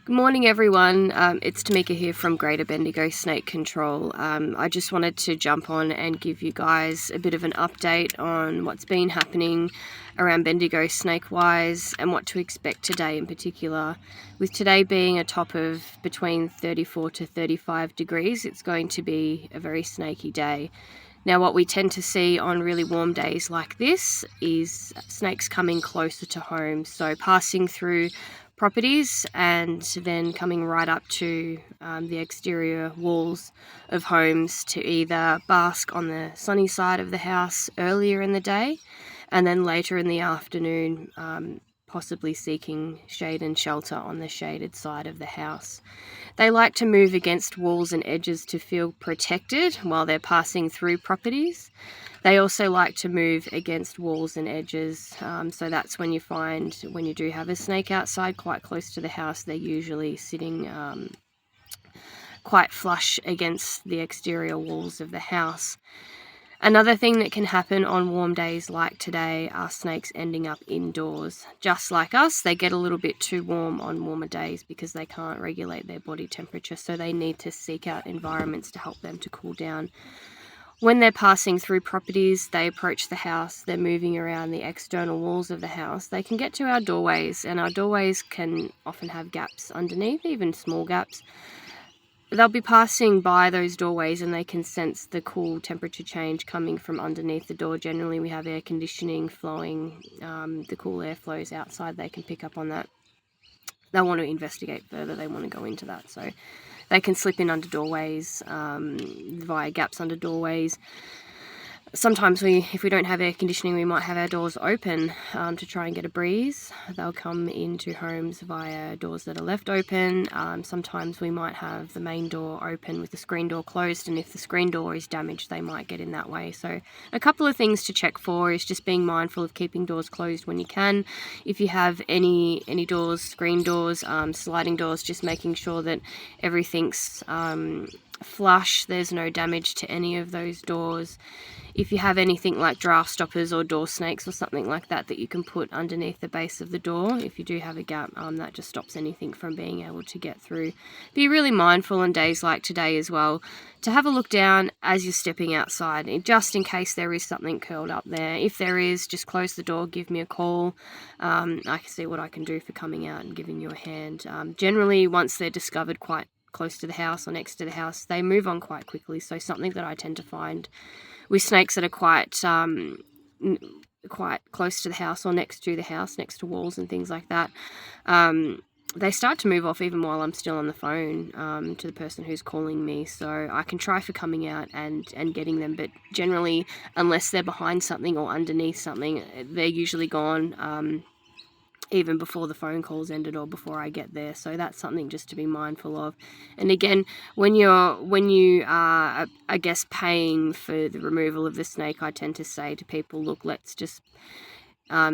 Good morning, everyone. It's Tamika here from Greater Bendigo Snake Control. I just wanted to jump on and give you guys a bit of an update on what's been happening around Bendigo snake-wise and what to expect today in particular. With today being a top of between 34 to 35 degrees, it's going to be a very snaky day. Now, what we tend to see on really warm days like this is snakes coming closer to home, so passing through properties and then coming right up to the exterior walls of homes to either bask on the sunny side of the house earlier in the day and then later in the afternoon possibly seeking shade and shelter on the shaded side of the house. They like to move against walls and edges to feel protected while they're passing through properties. They also like to move against walls and edges, so that's when you find when you do have a snake outside quite close to the house, they're usually sitting quite flush against the exterior walls of the house. Another thing that can happen on warm days like today are snakes ending up indoors. Just like us, they get a little bit too warm on warmer days because they can't regulate their body temperature, so they need to seek out environments to help them to cool down. When they're passing through properties, they approach the house, they're moving around the external walls of the house. They can get to our doorways, and our doorways can often have gaps underneath, even small gaps. They'll be passing by those doorways and they can sense the cool temperature change coming from underneath the door. Generally, we have air conditioning flowing, the cool air flows outside. They can pick up on that. They'll want to investigate further. They want to go into that. So they can slip in under doorways, via gaps under doorways. Sometimes if we don't have air conditioning, we might have our doors open to try and get a breeze. They'll come into homes via doors that are left open. Sometimes we might have the main door open with the screen door closed, and if the screen door is damaged, they might get in that way. So a couple of things to check for is just being mindful of keeping doors closed when you can. If you have any doors, screen doors, sliding doors, just making sure that everything's flush, there's no damage to any of those doors. If you have anything like draft stoppers or door snakes or something like that that you can put underneath the base of the door, if you do have a gap, that just stops anything from being able to get through. Be really mindful on days like today as well to have a look down as you're stepping outside, just in case there is something curled up there. If there is, just close the door, give me a call. I can see what I can do for coming out and giving you a hand. Generally, once they're discovered quite close to the house or next to the house, they move on quite quickly. So something that I tend to find with snakes that are quite close to the house or next to the house, next to walls and things like that, they start to move off even while I'm still on the phone to the person who's calling me. So I can try for coming out and getting them, but generally, unless they're behind something or underneath something, they're usually gone even before the phone call's ended or before I get there. So that's something just to be mindful of. And again, when you are, I guess, paying for the removal of the snake, I tend to say to people, look, let's just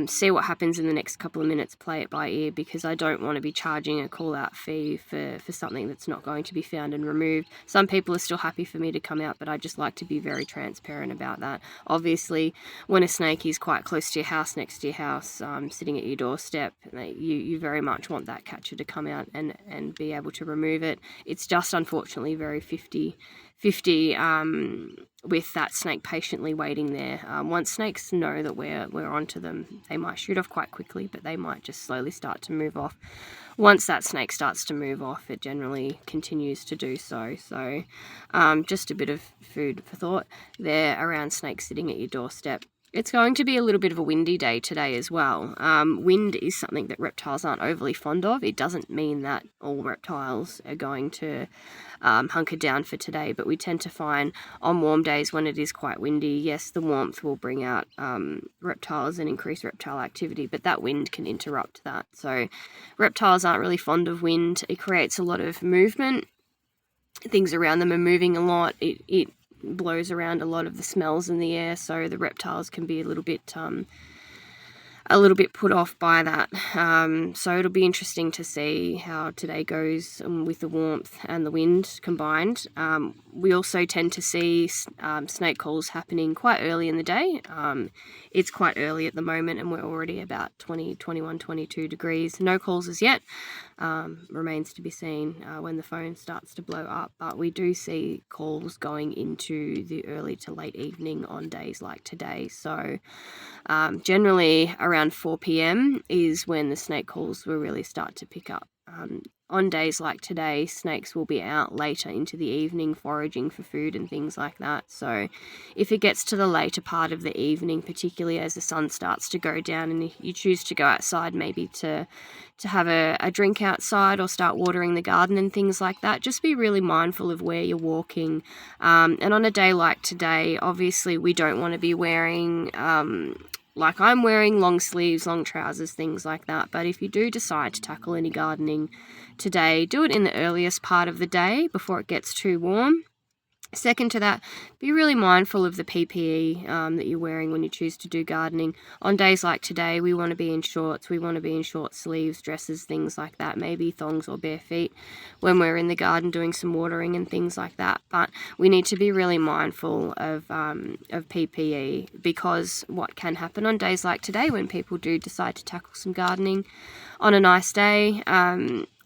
see what happens in the next couple of minutes, play it by ear, because I don't want to be charging a call out fee for something that's not going to be found and removed. Some people are still happy for me to come out, but I just like to be very transparent about that. Obviously, when a snake is quite close to your house, next to your house, sitting at your doorstep, you very much want that catcher to come out and be able to remove it. It's just unfortunately very 50-50 with that snake patiently waiting there. Once snakes know that we're onto them, they might shoot off quite quickly, but they might just slowly start to move off. Once that snake starts to move off, it generally continues to do so. So just a bit of food for thought there around snakes sitting at your doorstep. It's going to be a little bit of a windy day today as well. Wind is something that reptiles aren't overly fond of. It doesn't mean that all reptiles are going to hunker down for today, but we tend to find on warm days when it is quite windy, yes, the warmth will bring out reptiles and increase reptile activity, but that wind can interrupt that. So reptiles aren't really fond of wind. It creates a lot of movement. Things around them are moving a lot. It blows around a lot of the smells in the air, so the reptiles can be a little bit put off by that. So it'll be interesting to see how today goes with the warmth and the wind combined. we also tend to see snake calls happening quite early in the day. It's quite early at the moment, and we're already about 20, 21, 22 degrees. No calls as yet. Remains to be seen when the phone starts to blow up, but we do see calls going into the early to late evening on days like today. So generally around 4 p.m. is when the snake calls will really start to pick up. On days like today, snakes will be out later into the evening foraging for food and things like that. So if it gets to the later part of the evening, particularly as the sun starts to go down and you choose to go outside maybe to have a drink outside or start watering the garden and things like that, just be really mindful of where you're walking. And on a day like today, obviously we don't want to be wearing like I'm wearing long sleeves, long trousers, things like that. But if you do decide to tackle any gardening today, do it in the earliest part of the day before it gets too warm. Second to that, be really mindful of the PPE that you're wearing when you choose to do gardening. On days like today, we want to be in shorts, we want to be in short sleeves, dresses, things like that, maybe thongs or bare feet when we're in the garden doing some watering and things like that. But we need to be really mindful of PPE, because what can happen on days like today when people do decide to tackle some gardening on a nice day,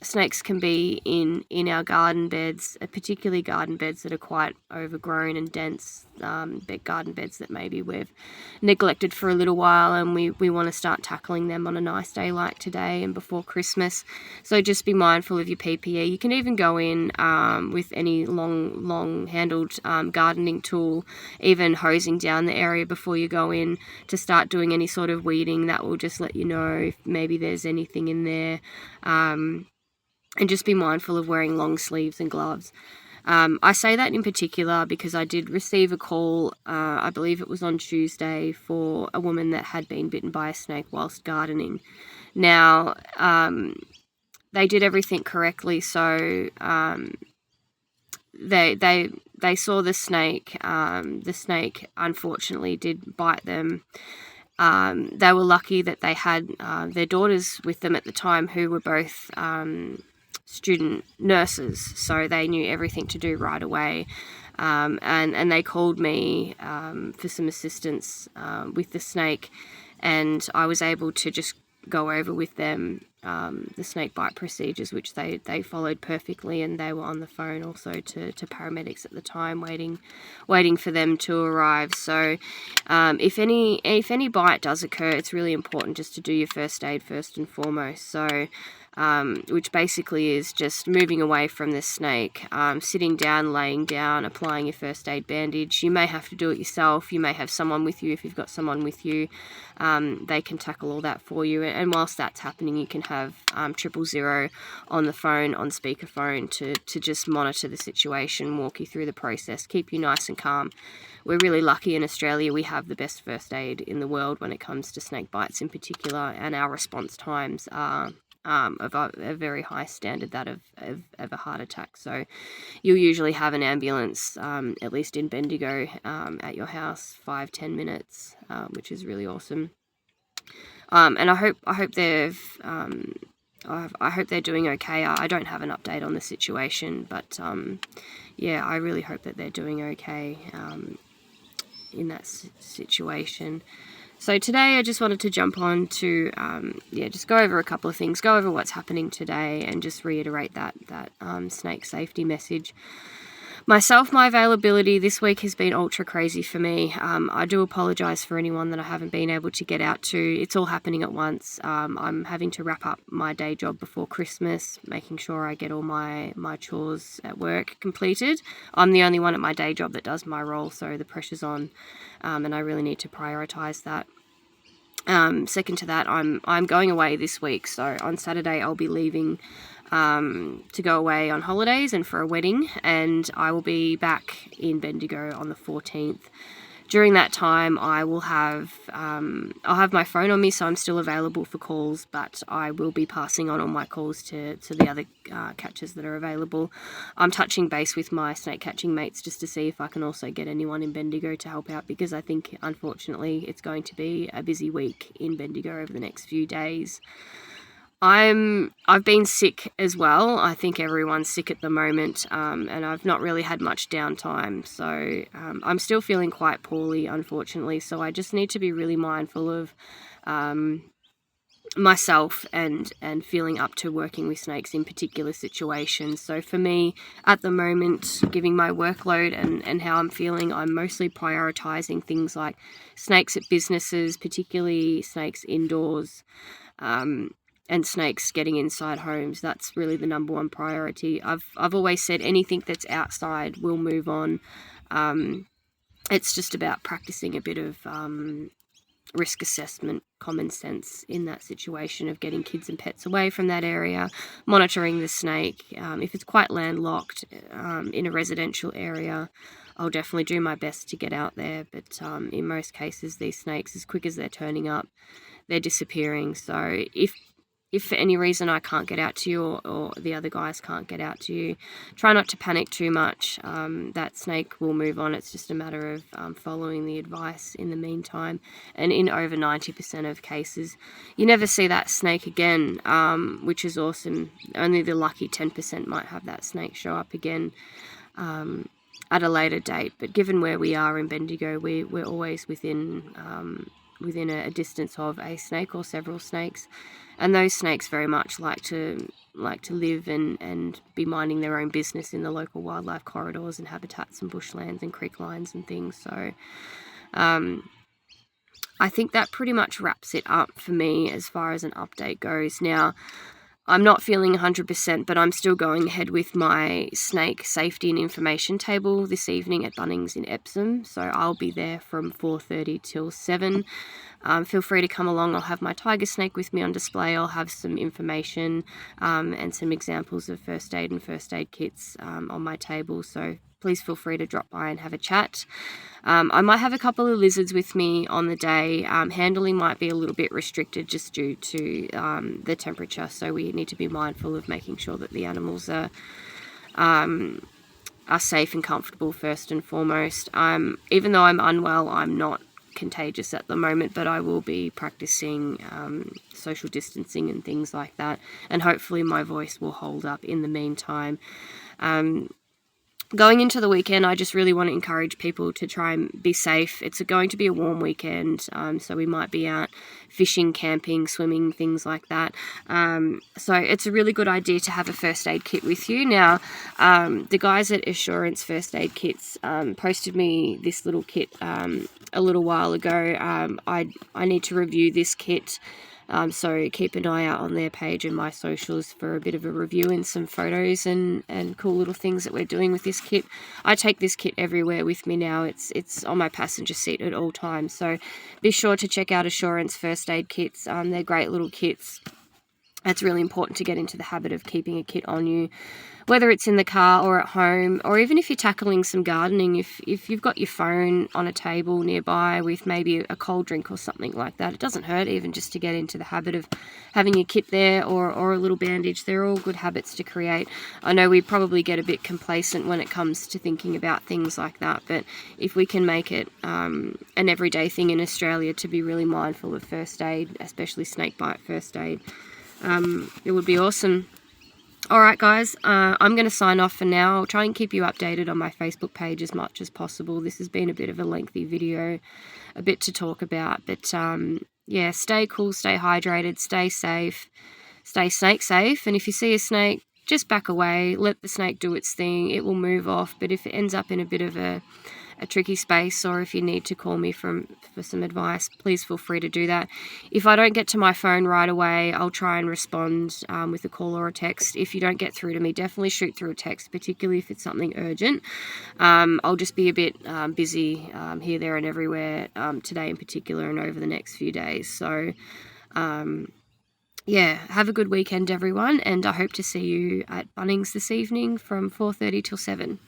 snakes can be in our garden beds, particularly garden beds that are quite overgrown and dense, garden beds that maybe we've neglected for a little while, and we want to start tackling them on a nice day like today and before Christmas. So just be mindful of your PPE. You can even go in with any long handled gardening tool, even hosing down the area before you go in to start doing any sort of weeding. That will just let you know if maybe there's anything in there. And just be mindful of wearing long sleeves and gloves. I say that in particular because I did receive a call, I believe it was on Tuesday, for a woman that had been bitten by a snake whilst gardening. Now, they did everything correctly, so they saw the snake. The snake unfortunately did bite them. They were lucky that they had their daughters with them at the time, who were both student nurses, so they knew everything to do right away, and they called me for some assistance with the snake, and I was able to just go over with them the snake bite procedures, which they followed perfectly, and they were on the phone also to paramedics at the time, waiting for them to arrive. So if any bite does occur, it's really important just to do your first aid first and foremost. So which basically is just moving away from the snake, sitting down, laying down, applying your first aid bandage. You may have to do it yourself. You may have someone with you. If you've got someone with you, they can tackle all that for you. And whilst that's happening, you can have 000 on the phone, on speakerphone, to just monitor the situation, walk you through the process, keep you nice and calm. We're really lucky in Australia. We have the best first aid in the world when it comes to snake bites in particular, and our response times are of a very high standard, that of a heart attack. So you'll usually have an ambulance, at least in Bendigo, at your house 5-10 minutes, which is really awesome. And I hope they're doing okay. I don't have an update on the situation, but yeah, I really hope that they're doing okay in that situation. So today I just wanted to jump on to, just go over a couple of things, go over what's happening today, and just reiterate that snake safety message. Myself, my availability this week has been ultra crazy for me. I do apologise for anyone that I haven't been able to get out to. It's all happening at once. I'm having to wrap up my day job before Christmas, making sure I get all my chores at work completed. I'm the only one at my day job that does my role, so the pressure's on, and I really need to prioritise that. Second to that, I'm going away this week, so on Saturday I'll be leaving to go away on holidays and for a wedding, and I will be back in Bendigo on the 14th. During that time, I will have I'll have my phone on me, so I'm still available for calls, but I will be passing on all my calls to the other catchers that are available. I'm touching base with my snake catching mates just to see if I can also get anyone in Bendigo to help out, because I think unfortunately it's going to be a busy week in Bendigo over the next few days. I've been sick as well. I think everyone's sick at the moment, and I've not really had much downtime. So I'm still feeling quite poorly, unfortunately. So I just need to be really mindful of myself and feeling up to working with snakes in particular situations. So for me, at the moment, giving my workload and how I'm feeling, I'm mostly prioritizing things like snakes at businesses, particularly snakes indoors. And snakes getting inside homes. That's really the number one priority. I've always said anything that's outside will move on. It's just about practicing a bit of risk assessment, common sense in that situation of getting kids and pets away from that area, monitoring the snake. If it's quite landlocked in a residential area, I'll definitely do my best to get out there. But in most cases, these snakes, as quick as they're turning up, they're disappearing. So if for any reason I can't get out to you or the other guys can't get out to you, try not to panic too much. That snake will move on. It's just a matter of following the advice in the meantime. And in over 90% of cases, you never see that snake again, which is awesome. Only the lucky 10% might have that snake show up again at a later date. But given where we are in Bendigo, we're always within a distance of a snake or several snakes, and those snakes very much like to live and be minding their own business in the local wildlife corridors and habitats and bushlands and creek lines and things. So I think that pretty much wraps it up for me as far as an update goes. Now, I'm not feeling 100%, but I'm still going ahead with my snake safety and information table this evening at Bunnings in Epsom. So I'll be there from 4:30 till 7. Feel free to come along. I'll have my tiger snake with me on display. I'll have some information and some examples of first aid and first aid kits on my table. So please feel free to drop by and have a chat. I might have a couple of lizards with me on the day. Handling might be a little bit restricted just due to the temperature, so we need to be mindful of making sure that the animals are safe and comfortable first and foremost. Even though I'm unwell, I'm not contagious at the moment, but I will be practicing social distancing and things like that, and hopefully my voice will hold up in the meantime. Going into the weekend, I just really want to encourage people to try and be safe. It's going to be a warm weekend, so we might be out fishing, camping, swimming, things like that. So it's a really good idea to have a first aid kit with you. Now, the guys at Assurance First Aid Kits posted me this little kit a little while ago. I need to review this kit. So keep an eye out on their page and my socials for a bit of a review and some photos and cool little things that we're doing with this kit. I take this kit everywhere with me now. It's on my passenger seat at all times. So be sure to check out Assurance First Aid Kits. They're great little kits. It's really important to get into the habit of keeping a kit on you, whether it's in the car or at home, or even if you're tackling some gardening, if you've got your phone on a table nearby with maybe a cold drink or something like that, it doesn't hurt even just to get into the habit of having your kit there or a little bandage. They're all good habits to create. I know we probably get a bit complacent when it comes to thinking about things like that, but if we can make it an everyday thing in Australia to be really mindful of first aid, especially snake bite first aid, it would be awesome. Alright guys, I'm going to sign off for now. I'll try and keep you updated on my Facebook page as much as possible. This has been a bit of a lengthy video, a bit to talk about, but yeah, stay cool, stay hydrated, stay safe, stay snake safe, and if you see a snake, just back away, let the snake do its thing. It will move off, but if it ends up in a bit of a tricky space, or if you need to call me for some advice, please feel free to do that. If I don't get to my phone right away, I'll try and respond with a call or a text. If you don't get through to me, definitely shoot through a text, particularly if it's something urgent. I'll just be a bit busy here, there and everywhere today in particular and over the next few days. So yeah, have a good weekend everyone, and I hope to see you at Bunnings this evening from 4:30 till 7.